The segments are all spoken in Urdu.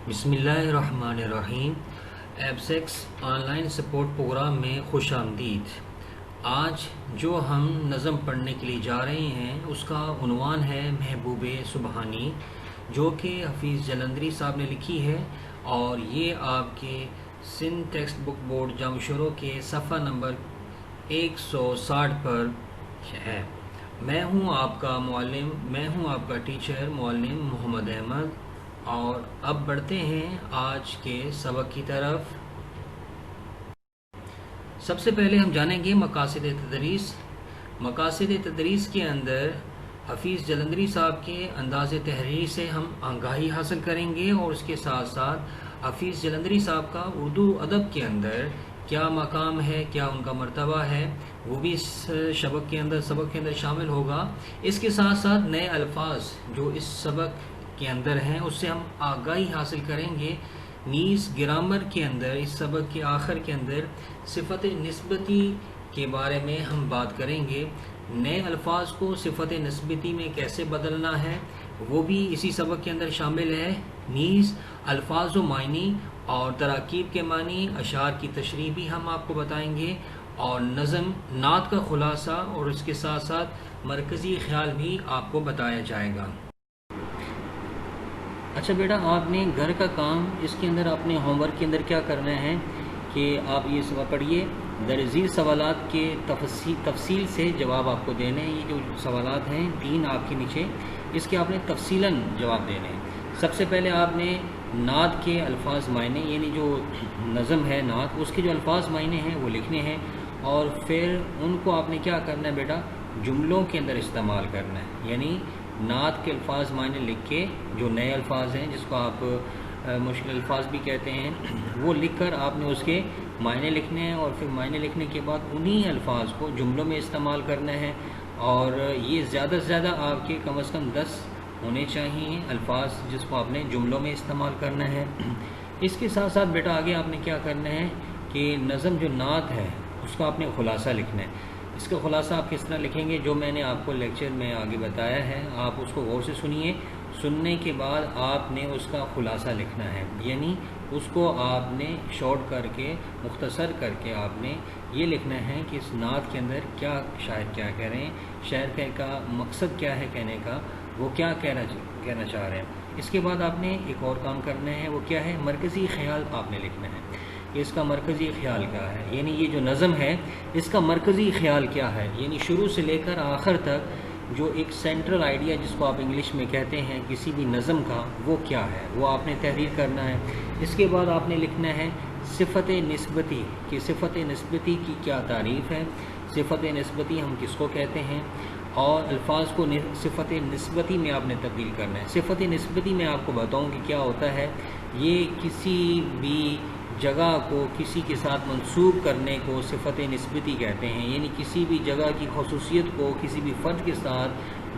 بسم اللہ الرحمن الرحیم۔ ایبسیکس آن لائن سپورٹ پروگرام میں خوش آمدید۔ آج جو ہم نظم پڑھنے کے لیے جا رہے ہیں اس کا عنوان ہے محبوب سبحانی، جو کہ حفیظ جلندری صاحب نے لکھی ہے، اور یہ آپ کے سندھ ٹیکسٹ بک بورڈ جامع شروع کے صفحہ نمبر 160 پر ہے۔ میں ہوں آپ کا ٹیچر معلم محمد احمد، اور اب بڑھتے ہیں آج کے سبق کی طرف۔ سب سے پہلے ہم جانیں گے مقاصد تدریس۔ مقاصد تدریس کے اندر حفیظ جلندری صاحب کے انداز تحریری سے ہم آگاہی حاصل کریں گے، اور اس کے ساتھ ساتھ حفیظ جلندری صاحب کا اردو ادب کے اندر کیا مقام ہے، کیا ان کا مرتبہ ہے، وہ بھی اس سبق کے اندر شامل ہوگا۔ اس کے ساتھ ساتھ نئے الفاظ جو اس سبق کے اندر ہیں اس سے ہم آگاہی حاصل کریں گے۔ نیز گرامر کے اندر اس سبق کے آخر کے اندر صفت نسبتی کے بارے میں ہم بات کریں گے۔ نئے الفاظ کو صفت نسبتی میں کیسے بدلنا ہے وہ بھی اسی سبق کے اندر شامل ہے۔ نیز الفاظ و معنی اور تراکیب کے معنی، اشعار کی تشریح بھی ہم آپ کو بتائیں گے، اور نظم نعت کا خلاصہ اور اس کے ساتھ ساتھ مرکزی خیال بھی آپ کو بتایا جائے گا۔ اچھا بیٹا، آپ نے گھر کا کام اس کے اندر اپنے ہوم ورک کے اندر کیا کرنا ہے کہ آپ یہ سبق پڑھیے، درزیر سوالات کے تفصیل سے جواب آپ کو دینے ہیں۔ یہ جو سوالات ہیں 3 آپ کے نیچے، اس کے آپ نے تفصیلاً جواب دینے ہیں۔ سب سے پہلے آپ نے نعت کے الفاظ معنی، یعنی جو نظم ہے نعت، اس کے جو الفاظ معنی ہیں وہ لکھنے ہیں، اور پھر ان کو آپ نے کیا کرنا ہے بیٹا، جملوں کے اندر استعمال کرنا ہے۔ یعنی نعت کے الفاظ معنی لکھ کے، جو نئے الفاظ ہیں جس کو آپ مشکل الفاظ بھی کہتے ہیں، وہ لکھ کر آپ نے اس کے معنی لکھنے ہیں، اور پھر معنی لکھنے کے بعد انہی الفاظ کو جملوں میں استعمال کرنا ہے، اور یہ زیادہ سے زیادہ آپ کے کم از کم 10 ہونے چاہیے الفاظ جس کو آپ نے جملوں میں استعمال کرنا ہے۔ اس کے ساتھ ساتھ بیٹا آگے آپ نے کیا کرنا ہے کہ نظم جو نعت ہے اس کا آپ نے خلاصہ لکھنا ہے۔ اس کا خلاصہ آپ کس طرح لکھیں گے، جو میں نے آپ کو لیکچر میں آگے بتایا ہے، آپ اس کو غور سے سنیے۔ سننے کے بعد آپ نے اس کا خلاصہ لکھنا ہے، یعنی اس کو آپ نے شارٹ کر کے، مختصر کر کے آپ نے یہ لکھنا ہے کہ اس نعت کے اندر کیا شاعر کیا کہہ رہے ہیں، شاعر کا مقصد کیا ہے کہنے کا، وہ کیا کہنا چاہ رہے ہیں۔ اس کے بعد آپ نے ایک اور کام کرنا ہے، وہ کیا ہے، مرکزی خیال آپ نے لکھنا ہے کہ اس کا مرکزی خیال کیا ہے، یعنی یہ جو نظم ہے اس کا مرکزی خیال کیا ہے، یعنی شروع سے لے کر آخر تک جو ایک سینٹرل آئیڈیا جس کو آپ انگلش میں کہتے ہیں کسی بھی نظم کا، وہ کیا ہے، وہ آپ نے تحریر کرنا ہے۔ اس کے بعد آپ نے لکھنا ہے صفت نسبتی، کہ صفت نسبتی کی کیا تعریف ہے، صفت نسبتی ہم کس کو کہتے ہیں، اور الفاظ کو صفت نسبتی میں آپ نے تبدیل کرنا ہے۔ صفت نسبتی میں آپ کو بتاؤں کہ کیا ہوتا ہے، یہ کسی بھی جگہ کو کسی کے ساتھ منسوب کرنے کو صفت نسبتی کہتے ہیں، یعنی کسی بھی جگہ کی خصوصیت کو کسی بھی فرد کے ساتھ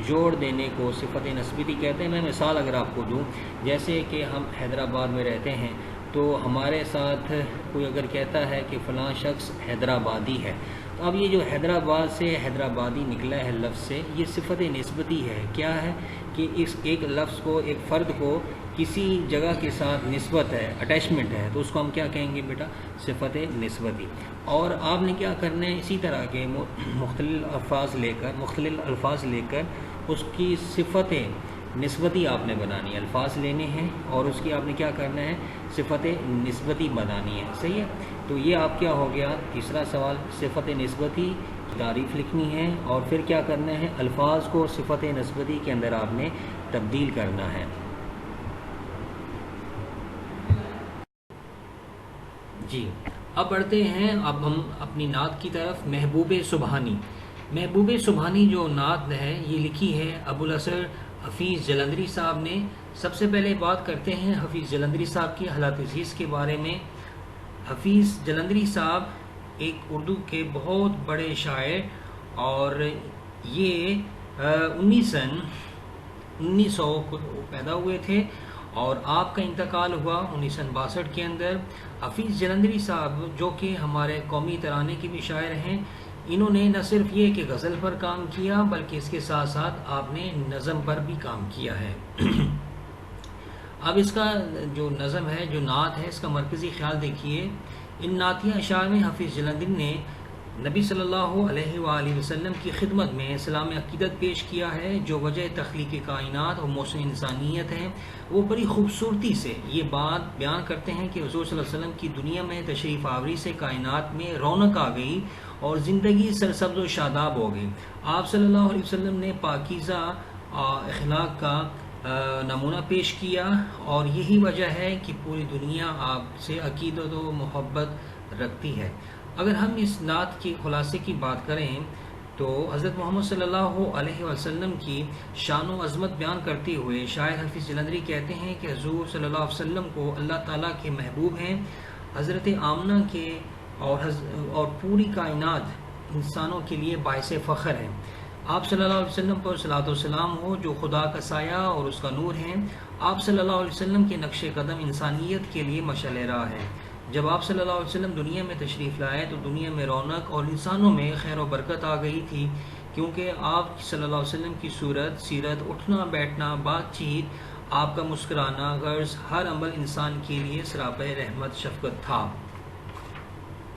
جوڑ دینے کو صفت نسبتی کہتے ہیں۔ میں مثال اگر آپ کو دوں، جیسے کہ ہم حیدرآباد میں رہتے ہیں، تو ہمارے ساتھ کوئی اگر کہتا ہے کہ فلاں شخص حیدرآبادی ہے، تو اب یہ جو حیدرآباد سے حیدرآبادی نکلا ہے لفظ سے، یہ صفت نسبتی ہے۔ کیا ہے کہ اس ایک لفظ کو، ایک فرد کو کسی جگہ کے ساتھ نسبت ہے، اٹیچمنٹ ہے، تو اس کو ہم کیا کہیں گے بیٹا، صفت نسبتی۔ اور آپ نے کیا کرنا ہے، اسی طرح کے مختلف الفاظ لے کر اس کی صفت نسبتی آپ نے بنانی ہے، الفاظ لینے ہیں اور اس کی آپ نے کیا کرنا ہے، صفت نسبتی بنانی ہے۔ صحیح ہے، تو یہ آپ کیا ہو گیا، تیسرا سوال، صفت نسبتی کی تعریف لکھنی ہے، اور پھر کیا کرنا ہے، الفاظ کو صفت نسبتی کے اندر آپ نے تبدیل کرنا ہے۔ جی، اب بڑھتے ہیں، اب ہم اپنی نعت کی طرف۔ محبوب سبحانی، محبوب سبحانی جو نعت ہے یہ لکھی ہے ابوالاسر حفیظ جلندری صاحب نے۔ سب سے پہلے بات کرتے ہیں حفیظ جلندری صاحب کی حالات عزیز کے بارے میں۔ حفیظ جلندری صاحب ایک اردو کے بہت بڑے شاعر، اور یہ 1900 کو پیدا ہوئے تھے، اور آپ کا انتقال ہوا 1962 کے اندر۔ حفیظ جلندری صاحب جو کہ ہمارے قومی ترانے کے بھی شاعر ہیں، انہوں نے نہ صرف یہ کہ غزل پر کام کیا، بلکہ اس کے ساتھ ساتھ آپ نے نظم پر بھی کام کیا ہے۔ اب اس کا جو نظم ہے، جو نعت ہے، اس کا مرکزی خیال دیکھیے. ان نعتیہ اشعار میں حافظ جلندری نے نبی صلی اللہ علیہ وآلہ وسلم کی خدمت میں اسلام عقیدت پیش کیا ہے. جو وجہ تخلیق کائنات اور موسم انسانیت ہے، وہ بڑی خوبصورتی سے یہ بات بیان کرتے ہیں کہ حضور صلی اللہ علیہ وسلم کی دنیا میں تشریف آوری سے کائنات میں رونق آ گئی اور زندگی سرسبز و شاداب ہو گئی. آپ صلی اللہ علیہ وسلم نے پاکیزہ اخلاق کا نمونہ پیش کیا، اور یہی وجہ ہے کہ پوری دنیا آپ سے عقیدت و محبت رکھتی ہے. اگر ہم اس نعت کے خلاصے کی بات کریں تو حضرت محمد صلی اللہ علیہ وسلم کی شان و عظمت بیان کرتے ہوئے شاعر حافظ جلندری کہتے ہیں کہ حضور صلی اللہ علیہ وسلم کو اللہ تعالیٰ کے محبوب ہیں. حضرت آمنہ کے اور پوری کائنات انسانوں کے لیے باعث فخر ہیں. آپ صلی اللہ علیہ وسلم پر صلاۃ و سلام ہو جو خدا کا سایہ اور اس کا نور ہیں. آپ صلی اللہ علیہ وسلم کے نقش قدم انسانیت کے لیے مشعل راہ ہے. جب آپ صلی اللہ علیہ وسلم دنیا میں تشریف لائے تو دنیا میں رونق اور انسانوں میں خیر و برکت آ گئی تھی، کیونکہ آپ صلی اللہ علیہ وسلم کی صورت، سیرت، اٹھنا بیٹھنا، بات چیت، آپ کا مسکرانا، غرض ہر عمل انسان کے لیے سراپے رحمت شفقت تھا.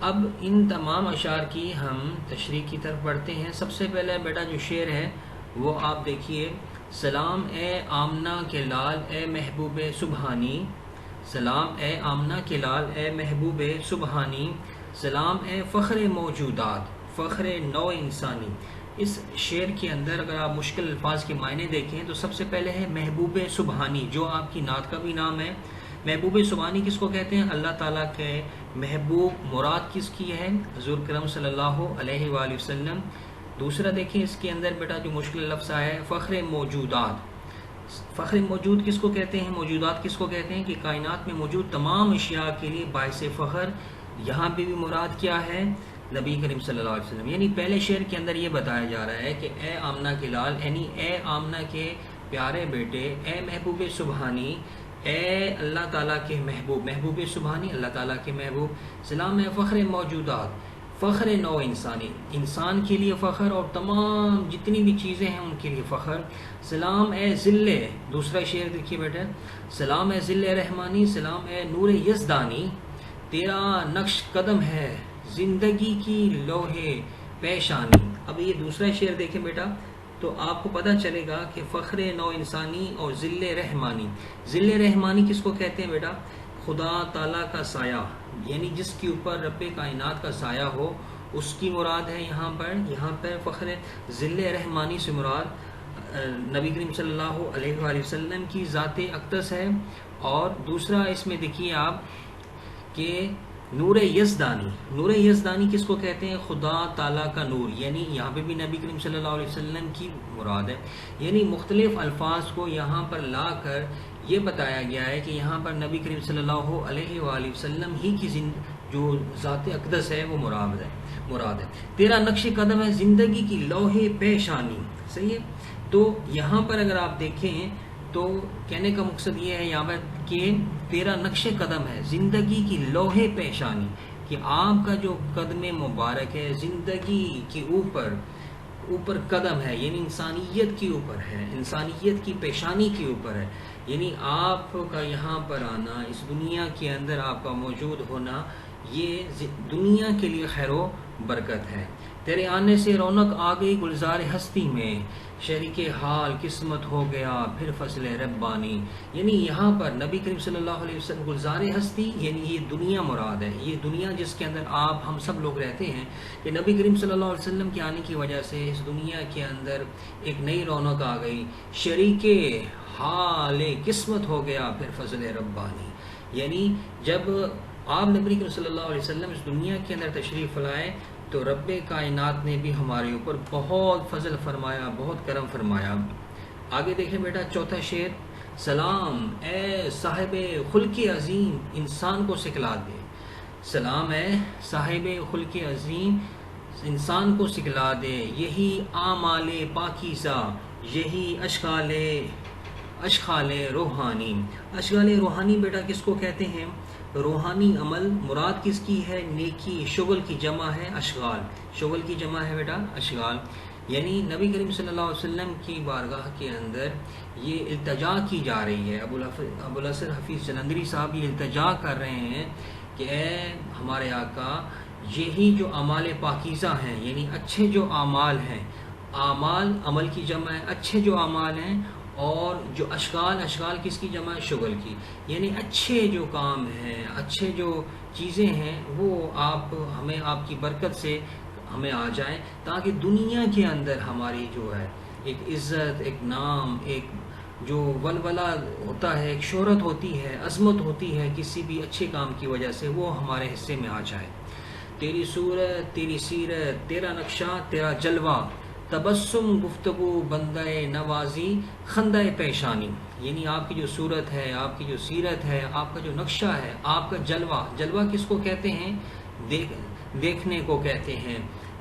اب ان تمام اشعار کی ہم تشریح کی طرف بڑھتے ہیں. سب سے پہلے بیٹا جو شعر ہے وہ آپ دیکھیے. سلام اے آمنہ کے لال اے محبوب سبحانی، سلام اے آمنہ کے لال اے محبوب سبحانی، سلام اے فخر موجودات فخر نو انسانی. اس شعر کے اندر اگر آپ مشکل الفاظ کے معنی دیکھیں تو سب سے پہلے ہے محبوب سبحانی، جو آپ کی نعت کا بھی نام ہے. محبوب سبحانی کس کو کہتے ہیں؟ اللہ تعالیٰ کے محبوب. مراد کس کی ہے؟ حضور کرم صلی اللہ علیہ وآلہ وسلم. دوسرا دیکھیں اس کے اندر بیٹا جو مشکل لفظ آیا ہے فخر موجودات. فخر موجود کس کو کہتے ہیں؟ موجودات کس کو کہتے ہیں؟ کہ کائنات میں موجود تمام اشیاء کے لیے باعث فخر. یہاں پہ بھی مراد کیا ہے؟ نبی کریم صلی اللہ علیہ وسلم. یعنی پہلے شعر کے اندر یہ بتایا جا رہا ہے کہ اے آمنہ کے لال، یعنی اے آمنہ کے پیارے بیٹے، اے محبوب سبحانی، اے اللہ تعالیٰ کے محبوب. محبوب سبحانی اللہ تعالیٰ کے محبوب. سلام اے فخر موجودات فخر نو انسانی، انسان کے لیے فخر اور تمام جتنی بھی چیزیں ہیں ان کے لیے فخر. سلام اے ذل، دوسرا شعر دیکھیے بیٹا. سلام اے ذل رحمانی، سلام اے نور یزدانی، تیرا نقش قدم ہے زندگی کی لوح پیشانی. اب یہ دوسرا شعر دیکھیں بیٹا تو آپ کو پتہ چلے گا کہ فخر نو انسانی اور ذل رحمانی. ذل رحمانی کس کو کہتے ہیں بیٹا؟ خدا تعالیٰ کا سایہ، یعنی جس کے اوپر رب کائنات کا سایہ ہو اس کی مراد ہے. یہاں پر فخر ذل رحمانی سے مراد نبی کریم صلی اللہ علیہ وآلہ وسلم کی ذات اقدس ہے. اور دوسرا اس میں دیکھیے آپ کہ نور یزدانی. نور یزدانی کس کو کہتے ہیں؟ خدا تعالیٰ کا نور، یعنی یہاں پہ بھی نبی کریم صلی اللہ علیہ وسلم کی مراد ہے. یعنی مختلف الفاظ کو یہاں پر لا کر یہ بتایا گیا ہے کہ یہاں پر نبی کریم صلی اللہ علیہ وآلہ وسلم ہی کی جو ذات اقدس ہے وہ مراد ہے. تیرا نقش قدم ہے زندگی کی لوح پیشانی. صحیح ہے. تو یہاں پر اگر آپ دیکھیں تو کہنے کا مقصد یہ ہے یہاں پر کہ تیرا نقش قدم ہے زندگی کی لوح پیشانی، کہ آپ کا جو قدم مبارک ہے زندگی کے اوپر قدم ہے، یعنی انسانیت کے اوپر ہے، انسانیت کی پیشانی کے اوپر ہے. یعنی آپ کا یہاں پر آنا، اس دنیا کے اندر آپ کا موجود ہونا، یہ دنیا کے لیے خیر و برکت ہے. تیرے آنے سے رونق آ گئی گلزار ہستی میں، شریک حال قسمت ہو گیا پھر فضل ربانی. یعنی یہاں پر نبی کریم صلی اللہ علیہ وسلم گلزار ہستی، یعنی یہ دنیا مراد ہے. یہ دنیا جس کے اندر ہم سب لوگ رہتے ہیں، کہ نبی کریم صلی اللہ علیہ وسلم کے آنے کی وجہ سے اس دنیا کے اندر ایک نئی رونق آ گئی. شریک حال قسمت ہو گیا پھر فضل ربانی. یعنی جب آپ نبی کریم صلی اللہ علیہ وسلم اس دنیا کے اندر تشریف لائے تو رب کائنات نے بھی ہمارے اوپر بہت فضل فرمایا، بہت کرم فرمایا. آگے دیکھیں بیٹا چوتھا شعر. سلام اے صاحب خلق عظیم انسان کو سکھلا دے. سلام اے صاحب خلق عظیم انسان کو سکھلا دے. یہی اعمال پاکیزہ، یہی اشغال روحانی. اشغال روحانی بیٹا کس کو کہتے ہیں؟ روحانی عمل. مراد کس کی ہے؟ نیکی. شغل کی جمع ہے اشغال. شغل کی جمع ہے بیٹا اشغال. یعنی نبی کریم صلی اللہ علیہ وسلم کی بارگاہ کے اندر یہ التجا کی جا رہی ہے. ابو الحسن حفیظ جلندری صاحب یہ التجا کر رہے ہیں کہ اے ہمارے آقا، یہی جو اعمال پاکیزہ ہیں، یعنی اچھے جو اعمال ہیں، اعمال عمل کی جمع ہے، اچھے جو اعمال ہیں، اور جو اشکال کس کی جمع ہے؟ شغل کی. یعنی اچھے جو کام ہیں، اچھے جو چیزیں ہیں، وہ ہمیں آپ کی برکت سے ہمیں آ جائیں، تاکہ دنیا کے اندر ہماری جو ہے ایک عزت، ایک نام، ایک جو ولولہ ہوتا ہے، ایک شہرت ہوتی ہے، عظمت ہوتی ہے کسی بھی اچھے کام کی وجہ سے، وہ ہمارے حصے میں آ جائے. تیری صورت، تیری سیرت، تیرا نقشہ، تیرا جلوہ، تبسم گفتگو بندہ نوازی خندہ پیشانی. یعنی آپ کی جو صورت ہے، آپ کی جو سیرت ہے، آپ کا جو نقشہ ہے، آپ کا جلوہ کس کو کہتے ہیں؟ دیکھنے کو کہتے ہیں،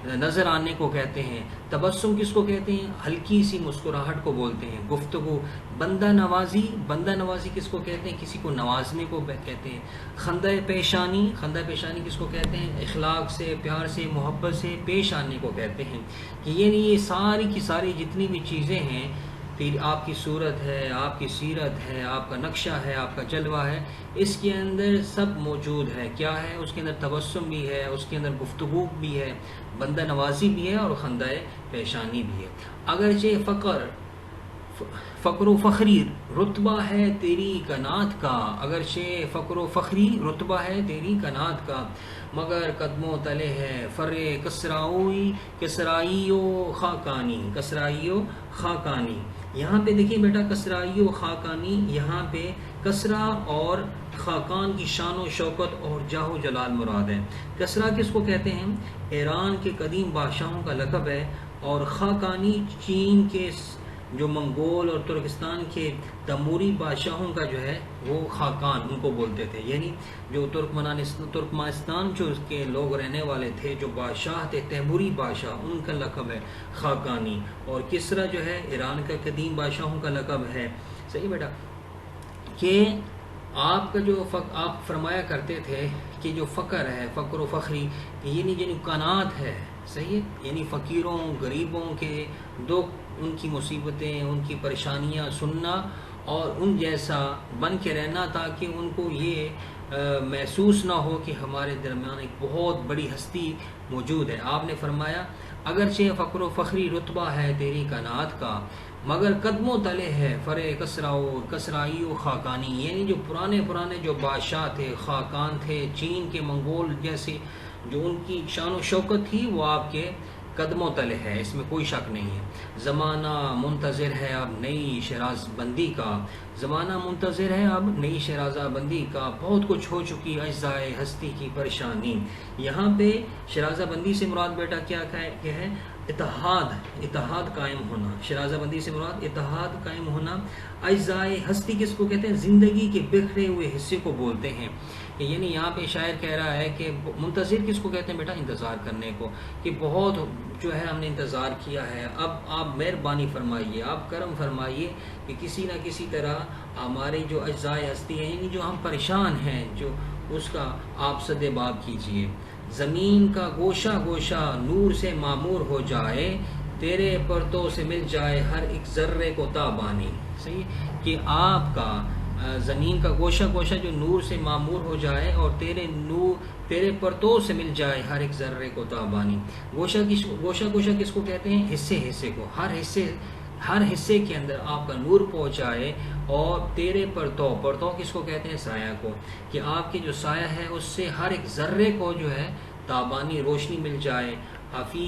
نظر آنے کو کہتے ہیں. تبسم کس کو کہتے ہیں؟ ہلکی سی مسکراہٹ کو بولتے ہیں. گفتگو، بندہ نوازی کس کو کہتے ہیں؟ کسی کو نوازنے کو کہتے ہیں. خندہ پیشانی کس کو کہتے ہیں؟ اخلاق سے، پیار سے، محبت سے پیش آنے کو کہتے ہیں. کہ یہ ساری کی ساری جتنی بھی چیزیں ہیں، پھر آپ کی صورت ہے، آپ کی سیرت ہے، آپ کا نقشہ ہے، آپ کا جلوہ ہے، اس کے اندر سب موجود ہے. کیا ہے؟ اس کے اندر تبسم بھی ہے، اس کے اندر گفتگو بھی ہے، بندہ نوازی بھی ہے، اور خندہ پیشانی بھی ہے. اگرچہ فقر و فخری رتبہ ہے تیری کنات کا، اگرچہ فقر و فخری رتبہ ہے تیری کنات کا، مگر قدموں تلے ہے فر کسرائی و خاکانی. یہاں پہ دیکھیں بیٹا، کسرائی و خاکانی، یہاں پہ کسرا اور خاکان کی شان و شوکت اور جاہ و جلال مراد ہے. کسرا کس کو کہتے ہیں؟ ایران کے قدیم بادشاہوں کا لقب ہے. اور خاکانی چین کے جو منگول اور ترکستان کے تیموری بادشاہوں کا جو ہے وہ خاکان ان کو بولتے تھے. یعنی جو ترکمانستان جو اس کے لوگ رہنے والے تھے، جو بادشاہ تھے، تیموری بادشاہ، ان کا لقب ہے خاکانی. اور کسرا جو ہے ایران کا قدیم بادشاہوں کا لقب ہے. صحیح بیٹا؟ کہ آپ کا جو آپ فرمایا کرتے تھے کہ جو فقر ہے، فقر و فخری، یعنی جو قناعت ہے، صحیح ہے، یعنی فقیروں غریبوں کے دکھ، ان کی مصیبتیں، ان کی پریشانیاں سننا اور ان جیسا بن کے رہنا، تاکہ ان کو یہ محسوس نہ ہو کہ ہمارے درمیان ایک بہت بڑی ہستی موجود ہے. آپ نے فرمایا اگرچہ فقر و فخری رتبہ ہے تیری قناعت کا، مگر قدموں تلے ہے فر کسرائی و خاکانی. یعنی جو پرانے جو بادشاہ تھے، خاکان تھے، چین کے منگول جیسے، جو ان کی شان و شوکت تھی، وہ آپ کے قدموں تلے ہے، اس میں کوئی شک نہیں ہے. زمانہ منتظر ہے اب نئی شراز بندی کا، زمانہ منتظر ہے اب نئی شرازہ بندی کا، بہت کچھ ہو چکی اجزائے ہستی کی پریشانی. یہاں پہ شرازہ بندی سے مراد بیٹا کیا ہے؟ اتحاد قائم ہونا. شرازہ بندی سے مراد اتحاد قائم ہونا. اجزائے ہستی کس کو کہتے ہیں؟ زندگی کے بکھرے ہوئے حصے کو بولتے ہیں. یعنی یہاں پہ شاعر کہہ رہا ہے کہ منتظر کس کو کہتے ہیں بیٹا؟ انتظار کرنے کو، کہ بہت جو ہے ہم نے انتظار کیا ہے، اب آپ مہربانی فرمائیے، آپ کرم فرمائیے کہ کسی نہ کسی طرح ہماری جو اجزائے ہستی ہیں، یعنی جو ہم پریشان ہیں، جو اس کا آپ سد باب کیجئے. زمین کا گوشہ گوشہ نور سے معمور ہو جائے، تیرے پرتوں سے مل جائے ہر ایک ذرے کو تابانی. صحیح کہ آپ کا زمین کا گوشہ گوشہ جو نور سے معمور ہو جائے، اور تیرے پرتوں سے مل جائے ہر ایک ذرے کو تابانی. گوشہ گوشہ کس کو کہتے ہیں؟ حصے کو. ہر حصے کے اندر آپ کا نور پہنچائے. اور تیرے پرتوں کس کو کہتے ہیں؟ سایہ کو. کہ آپ کے جو سایہ ہے اس سے ہر ایک ذرے کو جو ہے تابانی، روشنی مل جائے. حفیظ